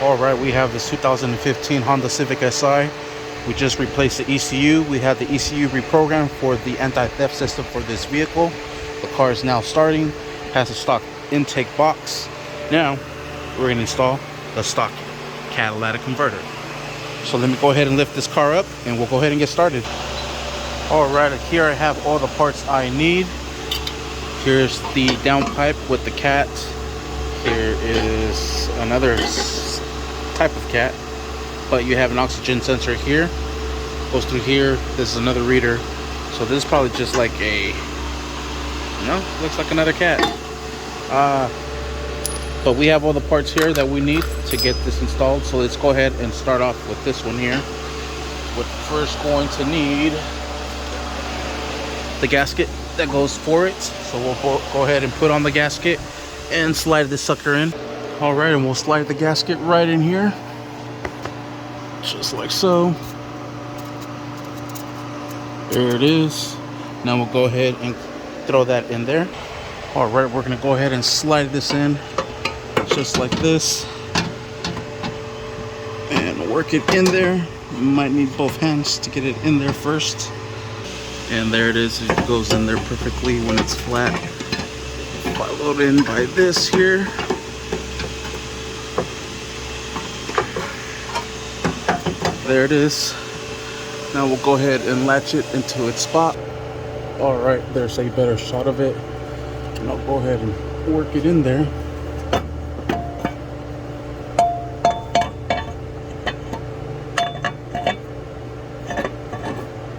Alright, we have this 2015 Honda Civic Si. We just replaced the ECU. We had the ECU reprogrammed for the anti-theft system for this vehicle. The car is now starting, has a stock intake box. Now, we're going to install the stock catalytic converter. So let me go ahead and lift this car up and we'll go ahead and get started. Alright, here I have all the parts I need. Here's the downpipe with the cat. Here is another type of cat, but you have an oxygen sensor here, goes through here. This is another reader, so this is probably just like a, looks like another cat. But we have all the parts here that we need to get this installed, so let's go ahead and start off with this one here. We're first going to need the gasket that goes for it, so we'll go ahead and put on the gasket and slide this sucker in. All right, and we'll slide the gasket right in here, just like so. There it is. Now we'll go ahead and throw that in there. All right, we're gonna go ahead and slide this in, just like this, and work it in there. You might need both hands to get it in there first. And there it is. It goes in there perfectly when it's flat. Followed in by this here. There it is. Now we'll go ahead and latch it into its spot. All right, there's a better shot of it. And I'll go ahead and work it in there.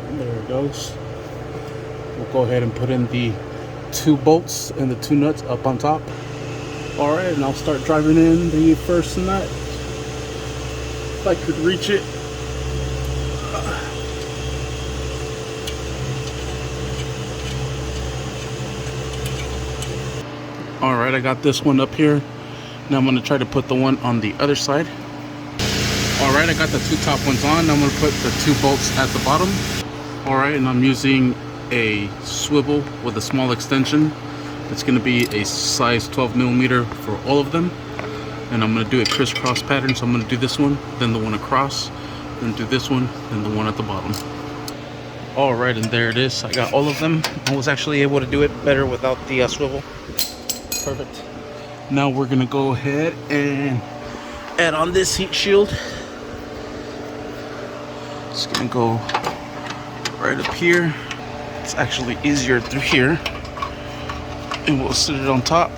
And there it goes. We'll go ahead and put in the 2 bolts and the 2 nuts up on top. All right, and I'll start driving in the first nut. If I could reach it. All right, I got this one up here. Now I'm gonna try to put the one on the other side. All right, I got the 2 top ones on. Now I'm gonna put the 2 bolts at the bottom. All right, and I'm using a swivel with a small extension. It's going to be a size 12 millimeter for all of them, and I'm going to do a crisscross pattern. So I'm going to do this one, then the one across, then do this one, then the one at the bottom. All right, and there it is. I got all of them. I was actually able to do it better without the swivel. Perfect. Now we're going to go ahead and add on this heat shield. It's going to go right up here. It's actually easier through here, and we'll sit it on top.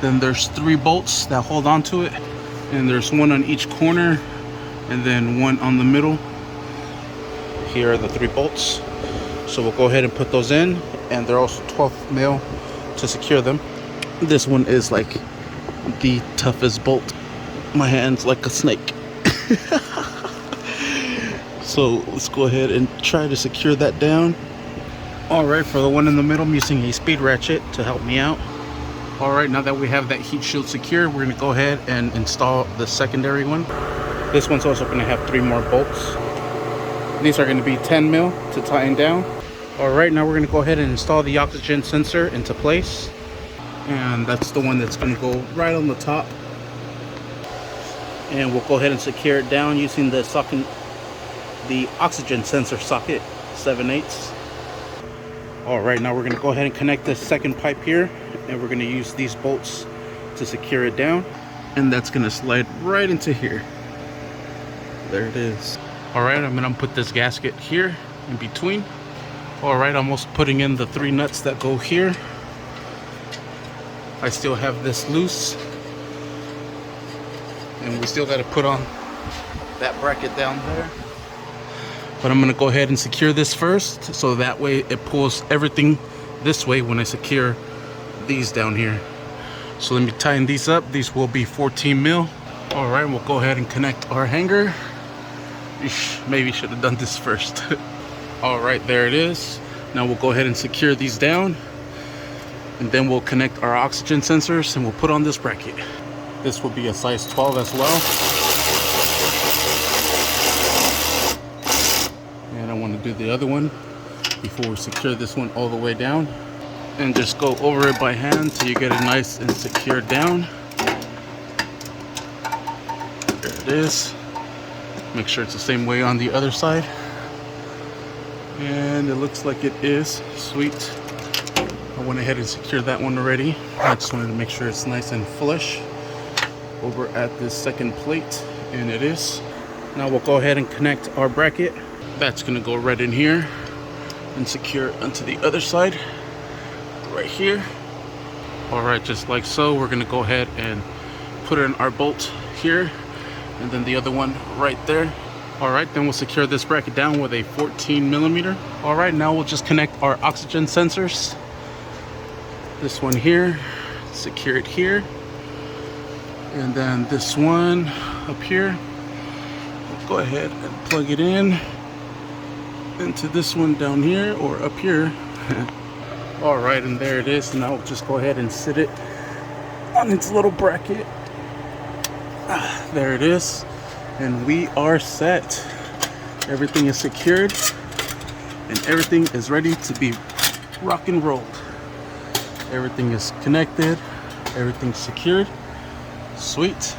Then there's 3 bolts that hold on to it, and there's 1 on each corner and then 1 on the middle. Here are the 3 bolts, so we'll go ahead and put those in, and they're also 12 mil to secure them. This one is like the toughest bolt. My hand's like a snake. So let's go ahead and try to secure that down. All right, for the one in the middle, I'm using a speed ratchet to help me out. All right, now that we have that heat shield secure, we're gonna go ahead and install the secondary one. This one's also gonna have 3 more bolts. These are gonna be 10 mil to tighten down. All right, now we're gonna go ahead and install the oxygen sensor into place. And that's the one that's gonna go right on the top. And we'll go ahead and secure it down using the oxygen sensor socket 7/8. All right, now we're going to go ahead and connect the second pipe here, and we're going to use these bolts to secure it down, and that's going to slide right into here. There it is. All right, I'm going to put this gasket here in between. All right, almost putting in the 3 nuts that go here. I still have this loose, and we still got to put on that bracket down there. But I'm going to go ahead and secure this first, so that way it pulls everything this way when I secure these down here. So let me tighten these up. These will be 14 mil. All right, we'll go ahead and connect our hanger. Maybe should have done this first. All right, there it is. Now we'll go ahead and secure these down, and then we'll connect our oxygen sensors and we'll put on this bracket. This will be a size 12 as well. And I want to do the other one before we secure this one all the way down, and just go over it by hand till you get it nice and secure down. There it is. Make sure it's the same way on the other side. And it looks like it is. Sweet. I went ahead and secured that one already. I just wanted to make sure it's nice and flush over at this second plate, and it is. Now we'll go ahead and connect our bracket. That's gonna go right in here and secure onto the other side right here. All right, just like so, we're gonna go ahead and put in our bolt here, and then the other one right there. All right, then we'll secure this bracket down with a 14mm. All right, now we'll just connect our oxygen sensors. This one here, secure it here. And then this one up here, we'll go ahead and plug it in into this one down here or up here. All right, and there it is. Now we'll just go ahead and sit it on its little bracket. There it is. And we are set. Everything is secured and everything is ready to be rock and rolled. Everything is connected, everything's secured. Sweet.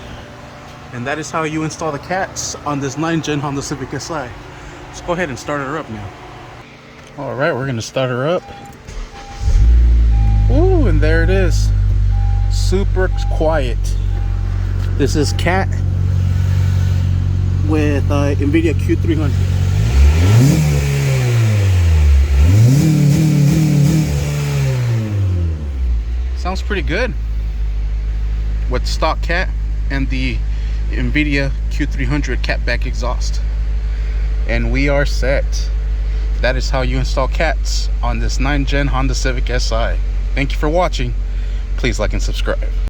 And that is how you install the cats on this 9th gen Honda Civic Si. Let's go ahead and start her up now. All right, we're gonna start her up. Ooh, and there it is. Super quiet. This is cat with NVIDIA Q300. Sounds pretty good with stock cat and the NVIDIA Q300 catback exhaust. And we are set. That is how you install cats on this 9th gen Honda Civic Si. Thank you for watching. Please like and subscribe.